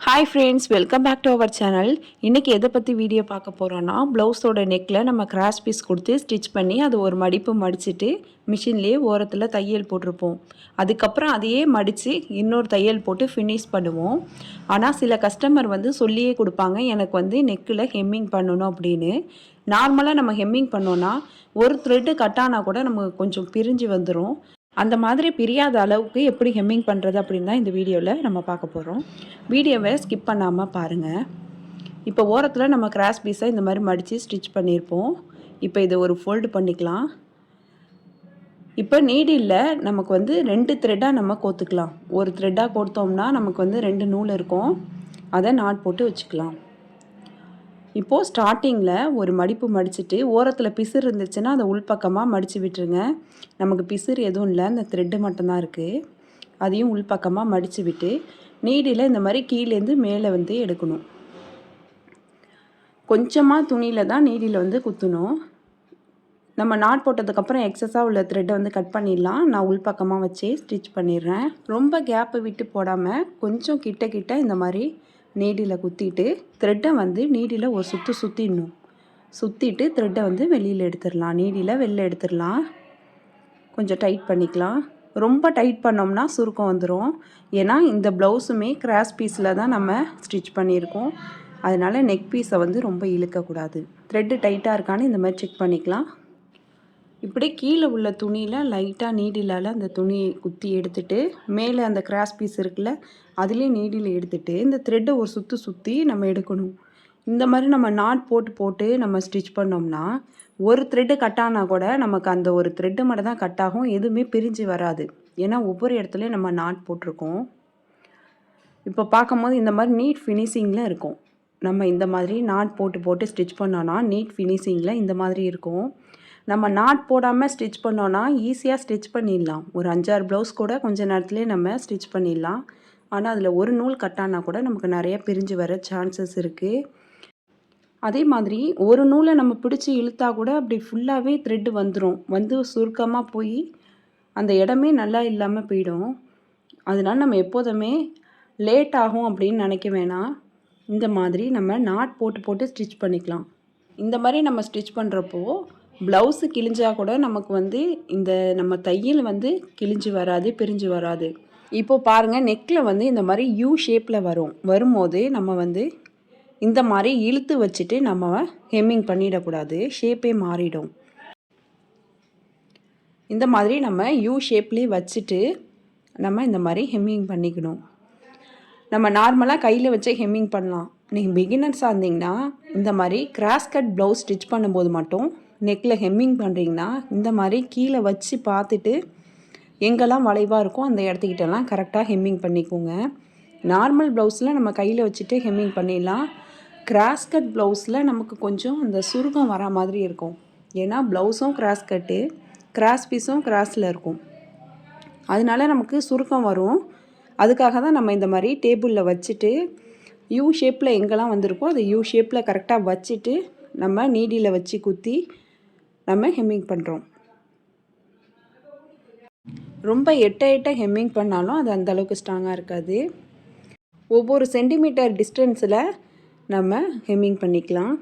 Hi friends, welcome back to our channel. இன்றைக்கி எதை பற்றி வீடியோ பார்க்க போகிறோன்னா, ப்ளவுஸோட நெக்கில் நம்ம கிராஸ் பீஸ் கொடுத்து ஸ்டிச் பண்ணி அது ஒரு மடிப்பு மடிச்சுட்டு மிஷின்லேயே ஓரத்தில் தையல் போட்டிருப்போம். அதுக்கப்புறம் அதையே மடித்து இன்னொரு தையல் போட்டு ஃபினிஷ் பண்ணுவோம். ஆனால் சில கஸ்டமர் சொல்லியே கொடுப்பாங்க, எனக்கு நெக்கில் ஹெம்மிங் பண்ணணும் அப்படின்னு. நார்மலாக நம்ம ஹெம்மிங் பண்ணோன்னா ஒரு த்ரெட்டு கட்டானா கூட நமக்கு கொஞ்சம் பிரிஞ்சு வந்துடும். அந்த மாதிரி பிரியாத அளவுக்கு எப்படி ஹெம்மிங் பண்ணுறது அப்படின்னு தான் இந்த வீடியோவில் நம்ம பார்க்க போகிறோம். வீடியோவை ஸ்கிப் பண்ணாமல் பாருங்கள். இப்போ ஓரத்தில் நம்ம கிராஸ் பீஸை இந்த மாதிரி மடித்து ஸ்டிச் பண்ணியிருப்போம். இப்போ இதை ஒரு ஃபோல்டு பண்ணிக்கலாம். இப்போ நீடில் நமக்கு 2 த்ரெட்டாக நம்ம கோத்துக்கலாம். ஒரு த்ரெட்டாக கோர்த்தோம்னா நமக்கு 2 நூல் இருக்கும். அதை நாட் போட்டு வச்சுக்கலாம். இப்போது ஸ்டார்டிங்கில் ஒரு மடிப்பு மடிச்சுட்டு ஓரத்தில் பிசுறு இருந்துச்சுன்னா அதை உள்பக்கமாக மடித்து விட்டுருங்க. நமக்கு பிசுறு எதுவும் இல்லை, அந்த த்ரெட்டு மட்டும்தான் இருக்குது. அதையும் உள்பக்கமாக மடித்து விட்டு நீடில் இந்த மாதிரி கீழேருந்து மேலே எடுக்கணும். கொஞ்சமாக துணியில் தான் நீடில் குத்தணும். நம்ம நாட் போட்டதுக்கப்புறம் எக்ஸஸாக உள்ள த்ரெட்டை கட் பண்ணிடலாம். நான் உள்பக்கமாக வச்சே ஸ்டிச் பண்ணிடுறேன். ரொம்ப கேப்பு விட்டு போடாமல் கொஞ்சம் கிட்ட கிட்ட இந்த மாதிரி நீடில் குத்திட்டு த்ரெட்டை நீடில் ஒரு சுற்றிடணும். சுற்றிட்டு த்ரெட்டை வெளியில் எடுத்துடலாம். நீடில் வெளில எடுத்துடலாம். கொஞ்சம் டைட் பண்ணிக்கலாம். ரொம்ப டைட் பண்ணோம்னா சுருக்கம் வந்துடும். ஏன்னா இந்த ப்ளவுஸுமே கிராஸ் பீஸில் தான் நம்ம ஸ்டிச் பண்ணியிருக்கோம். அதனால் நெக் பீஸை ரொம்ப இழுக்கக்கூடாது. த்ரெட்டு டைட்டாக இருக்கான்னு இந்த மாதிரி செக் பண்ணிக்கலாம். இப்படி கீழே உள்ள துணியில் லைட்டாக நீடிலால் அந்த துணியை குத்தி எடுத்துகிட்டு மேலே அந்த கிராஸ் பீஸ் இருக்குல்ல, அதுலேயே நீடில் எடுத்துகிட்டு இந்த த்ரெட்டை ஒரு சுற்றி நம்ம எடுக்கணும். இந்த மாதிரி நம்ம நாட் போட்டு நம்ம ஸ்டிச் பண்ணோம்னா ஒரு த்ரெட்டு கட் ஆனால் கூட நமக்கு அந்த ஒரு த்ரெட்டு மட்டும் தான் கட் ஆகும். எதுவுமே பிரிஞ்சு வராது. ஏன்னா ஒவ்வொரு இடத்துலையும் நம்ம நாட் போட்டிருக்கோம். இப்போ பார்க்கும்போது இந்த மாதிரி நீட் ஃபினிஷிங்கில் இருக்கும். நம்ம இந்த மாதிரி நாட் போட்டு ஸ்டிச் பண்ணோன்னா நீட் ஃபினிஷிங்கில் இந்த மாதிரி இருக்கும். நம்ம நாட் போடாமல் ஸ்டிச் பண்ணோன்னா ஈஸியாக ஸ்டிச் பண்ணிடலாம். ஒரு 5-6 ப்ளவுஸ் கூட கொஞ்சம் நேரத்துலேயே நம்ம ஸ்டிச் பண்ணிடலாம். ஆனால் அதில் ஒரு நூல் கட்டானா கூட நமக்கு நிறைய பிரிஞ்சு வர சான்சஸ் இருக்குது. அதே மாதிரி ஒரு நூலை நம்ம பிடிச்சி இழுத்தா கூட அப்படி ஃபுல்லாகவே த்ரெட்டு வந்துடும். சுருக்கமாக போய் அந்த இடமே நல்லா இல்லாமல் போயிடும். அதனால் நம்ம எப்போதுமே லேட் ஆகும் அப்படின்னு நினைக்க வேணாம். இந்த மாதிரி நம்ம நாட் போட்டு ஸ்டிச் பண்ணிக்கலாம். இந்த மாதிரி நம்ம ஸ்டிச் பண்ணுறப்போ ப்ளவுஸு கிழிஞ்சால் கூட நமக்கு இந்த நம்ம தையல் கிழிஞ்சு வராது, பிரிஞ்சு வராது. இப்போது பாருங்கள், நெக்கில் இந்த மாதிரி யூ ஷேப்பில் வரும்போது நம்ம இந்த மாதிரி இழுத்து வச்சுட்டு நம்ம ஹெம்மிங் பண்ணிடக்கூடாது. ஷேப்பே மாறிடும். இந்த மாதிரி நம்ம யூ ஷேப்லேயே வச்சுட்டு நம்ம இந்த மாதிரி ஹெம்மிங் பண்ணிக்கணும். நம்ம நார்மலாக கையில் வச்சே ஹெம்மிங் பண்ணலாம். நீங்கள் பிகினர்ஸாக இருந்தீங்கன்னா இந்த மாதிரி கிராஸ் கட் ப்ளவுஸ் ஸ்டிச் பண்ணும்போது மட்டும் நெக்கில் ஹெம்மிங் பண்ணுறீங்கன்னா இந்த மாதிரி கீழே வச்சு பார்த்துட்டு எங்கெல்லாம் வளைவாக இருக்கோ அந்த இடத்துக்கிட்டலாம் கரெக்டாக ஹெம்மிங் பண்ணிக்கோங்க. நார்மல் ப்ளவுஸில் நம்ம கையில் வச்சுட்டு ஹெம்மிங் பண்ணிடலாம். கிராஸ் கட் ப்ளவுஸில் நமக்கு கொஞ்சம் அந்த சுருக்கம் வர மாதிரி இருக்கும். ஏன்னா ப்ளவுஸும் கிராஸ் கட்டு, கிராஸ் பீஸும் கிராஸில் இருக்கும். அதனால நமக்கு சுருக்கம் வரும். அதுக்காக தான் நம்ம இந்த மாதிரி டேபிளில் வச்சுட்டு யூ ஷேப்பில் எங்கெல்லாம் வந்திருக்கோ அதை யூ ஷேப்பில் கரெக்டாக வச்சுட்டு நம்ம நீடியில் வச்சு குத்தி நம்ம ஹெம்மிங் பண்ணுறோம். ரொம்ப எட்ட ஹெம்மிங் பண்ணாலும் அது அந்தளவுக்கு ஸ்ட்ராங்காக இருக்காது. ஒவ்வொரு சென்டிமீட்டர் டிஸ்டன்ஸில் நம்ம ஹெம்மிங் பண்ணிக்கலாம்.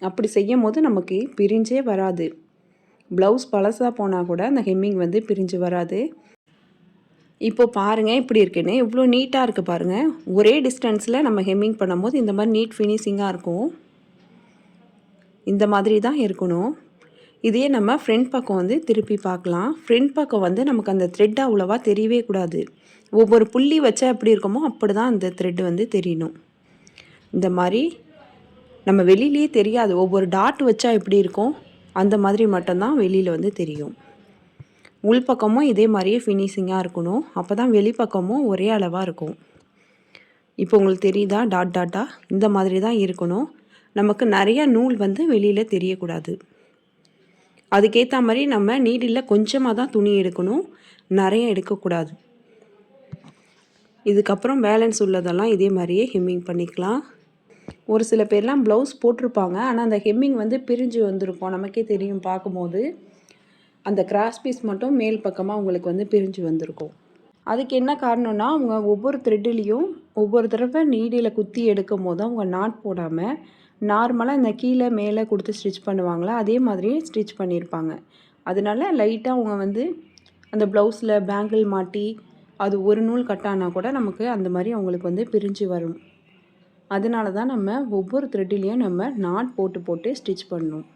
அப்படி செய்யும் போது நமக்கு பிரிஞ்சே வராது. ப்ளவுஸ் பழசாக போனால் கூட அந்த ஹெம்மிங் பிரிஞ்சு வராது. இப்போ பாருங்கள் இப்படி இருக்குன்னு எவ்வளோ நீட்டாக இருக்குது பாருங்கள். ஒரே டிஸ்டன்ஸில் நம்ம ஹெம்மிங் பண்ணும்போது இந்த மாதிரி நீட் ஃபினிஷிங்காக இருக்கும். இந்த மாதிரி தான் இருக்கணும். இதையே நம்ம ஃப்ரண்ட் பக்கம் திருப்பி பார்க்கலாம். ஃப்ரண்ட் பக்கம் நமக்கு அந்த த்ரெட் அவ்வளோவா தெரியவே கூடாது. ஒவ்வொரு புள்ளி வச்சா எப்படி இருக்குமோ அப்படி தான் அந்த த்ரெட்டு தெரியணும். இந்த மாதிரி நம்ம வெளியிலேயே தெரியாது. ஒவ்வொரு டாட் வச்சா எப்படி இருக்கும் அந்த மாதிரி மட்டும்தான் வெளியில் தெரியும். உள்பக்கமும் இதே மாதிரியே ஃபினிஷிங்காக இருக்கணும். அப்போ தான் வெளிப்பக்கமும் ஒரே அளவாக இருக்கும். இப்போ உங்களுக்கு தெரியுதா டாட்டாக இந்த மாதிரி தான் இருக்கணும். நமக்கு நிறைய நூல் வெளியில் தெரியக்கூடாது. அதுக்கேற்ற மாதிரி நம்ம நீடில் கொஞ்சமாக தான் துணி எடுக்கணும், நிறைய எடுக்கக்கூடாது. இதுக்கப்புறம் பேலன்ஸ் உள்ளதெல்லாம் இதே மாதிரியே ஹெம்மிங் பண்ணிக்கலாம். ஒரு சில பேர்லாம் ப்ளவுஸ் போட்டிருப்பாங்க, ஆனால் அந்த ஹெம்மிங் பிரிஞ்சு வந்திருக்கும். நமக்கே தெரியும் பார்க்கும்போது. அந்த கிராஸ் பீஸ் மட்டும் மேல் பக்கமாக உங்களுக்கு பிரிஞ்சு வந்திருக்கும். அதுக்கு என்ன காரணம்னா, அவங்க ஒவ்வொரு த்ரெட்டுலேயும் ஒவ்வொரு தடவை நீடியில் குத்தி எடுக்கும் போது அவங்க நாட் போடாமல் நார்மலாக இந்த கீழே மேலே கொடுத்து ஸ்டிச் பண்ணுவாங்களா, அதே மாதிரி ஸ்டிச் பண்ணியிருப்பாங்க. அதனால லைட்டாக அவங்க வந்து அந்த ப்ளவுஸில் பேங்கிள் மாட்டி அது ஒரு நூல் கட்டானா கூட நமக்கு அந்த மாதிரி அவங்களுக்கு வந்து பிரிஞ்சு வரும். அதனால தான் நம்ம ஒவ்வொரு த்ரெட்லேயும் நம்ம நாட் போட்டு போட்டு ஸ்டிச் பண்ணணும்.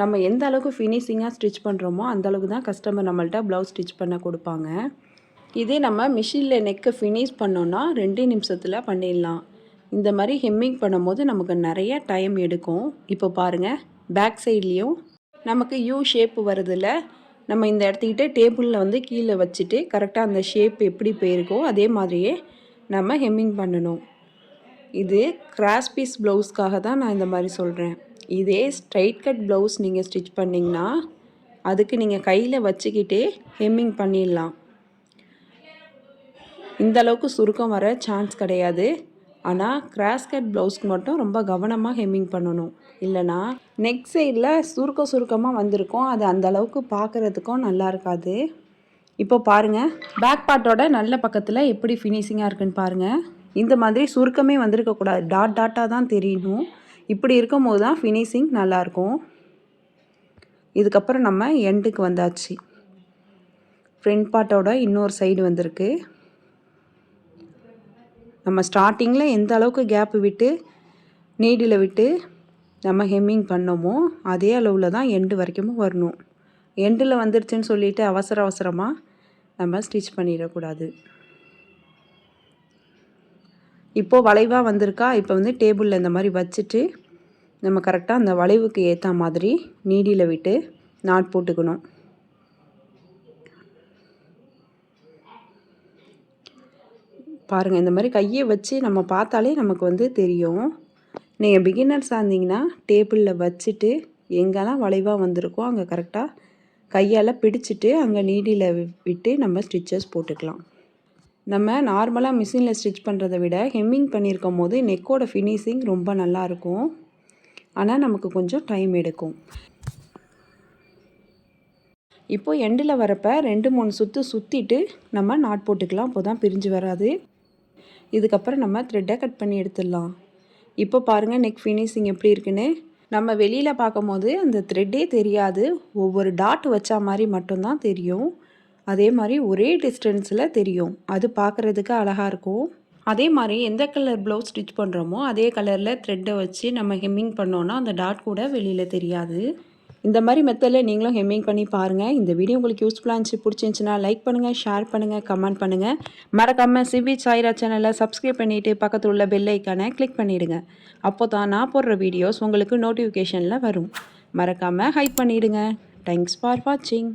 நம்ம எந்த அளவுக்கு ஃபினிஷிங்காக ஸ்டிச் பண்ணுறோமோ அந்த அளவுக்கு தான் கஸ்டமர் நம்மள்ட்ட ப்ளவுஸ் ஸ்டிச் பண்ண கொடுப்பாங்க. இதே நம்ம மிஷினில் நெக்கை ஃபினிஷ் பண்ணோன்னா 2 நிமிஷத்தில் பண்ணிடலாம். இந்த மாதிரி ஹெம்மிங் பண்ணும்போது நமக்கு நிறைய டைம் எடுக்கும். இப்போ பாருங்கள், பேக் சைட்லேயும் நமக்கு யூ ஷேப் வருதில்ல, நம்ம இந்த இடத்துக்கிட்ட டேபிளில் வந்து கீழே வச்சுட்டு கரெக்டாக அந்த ஷேப் எப்படி போயிருக்கோ அதே மாதிரியே நம்ம ஹெம்மிங் பண்ணணும். இது கிராஸ் பீஸ் ப்ளவுஸ்க்காக தான் நான் இந்த மாதிரி சொல்கிறேன். இதே ஸ்ட்ரைட் கட் ப்ளவுஸ் நீங்கள் ஸ்டிச் பண்ணிங்கன்னா அதுக்கு நீங்கள் கையில் வச்சுக்கிட்டே ஹெம்மிங் பண்ணிடலாம். இந்த அளவுக்கு சுருக்கம் வர சான்ஸ் கிடையாது. ஆனால் கிராஸ் கட் ப்ளவுஸ்க்கு மட்டும் ரொம்ப கவனமாக ஹெம்மிங் பண்ணணும். இல்லைனா நெக் சைடில் சுருக்கமாக வந்திருக்கும், அது அந்த அளவுக்கு பார்க்குறதுக்கும் நல்லா இருக்காது. இப்போ பாருங்கள், பேக் பார்ட்டோட நல்ல பக்கத்தில் எப்படி ஃபினிஷிங்காக இருக்குன்னு பாருங்கள். இந்த மாதிரி சுருக்கமே வந்திருக்கக்கூடாது, டாட் டாட்டாக தான் தெரியணும். இப்படி இருக்கும் போது தான் ஃபினிஷிங் நல்லாயிருக்கும். இதுக்கப்புறம் நம்ம எண்டுக்கு வந்தாச்சு. ஃப்ரண்ட் பார்ட்டோட இன்னொரு சைடு வந்திருக்கு. நம்ம ஸ்டார்டிங்கில் எந்த அளவுக்கு கேப்பு விட்டு நீடில் விட்டு நம்ம ஹெம்மிங் பண்ணோமோ அதே அளவில் தான் எண்டு வரைக்கும் வரணும். எண்டில் வந்துருச்சுன்னு சொல்லிவிட்டு அவசரமாக நம்ம ஸ்டிச் பண்ணிடக்கூடாது. இப்போது வளைவாக வந்திருக்கா, இப்போ வந்து டேபிளில் இந்த மாதிரி வச்சுட்டு நம்ம கரெக்டாக அந்த வளைவுக்கு ஏற்ற மாதிரி நீடியில் விட்டு நாட் போட்டுக்கணும். பாருங்கள், இந்த மாதிரி கையை வச்சு நம்ம பார்த்தாலே நமக்கு வந்து தெரியும். நீங்கள் பிகினர்ஸாக இருந்தீங்கன்னா டேபிளில் வச்சுட்டு எங்கெல்லாம் வளைவாக வந்திருக்கோ அங்கே கரெக்டாக கையால் பிடிச்சிட்டு அங்கே நீடியில் விட்டு நம்ம ஸ்டிச்சஸ் போட்டுக்கலாம். நம்ம நார்மலாக மிஷினில் ஸ்டிச் பண்ணுறதை விட ஹெம்மிங் பண்ணியிருக்கும் போது நெக்கோட ஃபினிஷிங் ரொம்ப நல்லாயிருக்கும். ஆனால் நமக்கு கொஞ்சம் டைம் எடுக்கும். இப்போது எண்டில் வரப்போ 2-3 சுற்று சுற்றிட்டு நம்ம நாட் போட்டுக்கலாம். அப்போ தான் பிரிஞ்சு வராது. இதுக்கப்புறம் நம்ம த்ரெட்டை கட் பண்ணி எடுத்துடலாம். இப்போ பாருங்கள் நெக் ஃபினிஷிங் எப்படி இருக்குன்னு. நம்ம வெளியில் பார்க்கும் போது அந்த த்ரெட்டே தெரியாது, ஒவ்வொரு டாட் வச்சா மாதிரி மட்டும்தான் தெரியும். அதே மாதிரி ஒரே டிஸ்டன்ஸில் தெரியும். அது பார்க்குறதுக்கு அழகாக இருக்கும். அதே மாதிரி எந்த கலர் ப்ளவுஸ் ஸ்டிச் பண்ணுறோமோ அதே கலரில் த்ரெட்டை வச்சு நம்ம ஹெம்மிங் பண்ணோன்னா அந்த டாட் கூட வெளியில் தெரியாது. இந்த மாதிரி மெத்தடில் நீங்களும் ஹெம்மிங் பண்ணி பாருங்கள். இந்த வீடியோ உங்களுக்கு யூஸ்ஃபுல்லாக இருந்துச்சு, பிடிச்சிருந்துச்சுன்னா லைக் பண்ணுங்கள், ஷேர் பண்ணுங்கள், கமெண்ட் பண்ணுங்கள். மறக்காமல் சிவி சாய்ரா சேனலை சப்ஸ்கிரைப் பண்ணிவிட்டு பக்கத்தில் உள்ள பெல் ஐக்கானை கிளிக் பண்ணிவிடுங்க. அப்போ தான் நான் போடுற வீடியோஸ் உங்களுக்கு நோட்டிஃபிகேஷனில் வரும். மறக்காமல் ஹைப் பண்ணிவிடுங்க. தேங்க்ஸ் ஃபார் வாட்சிங்.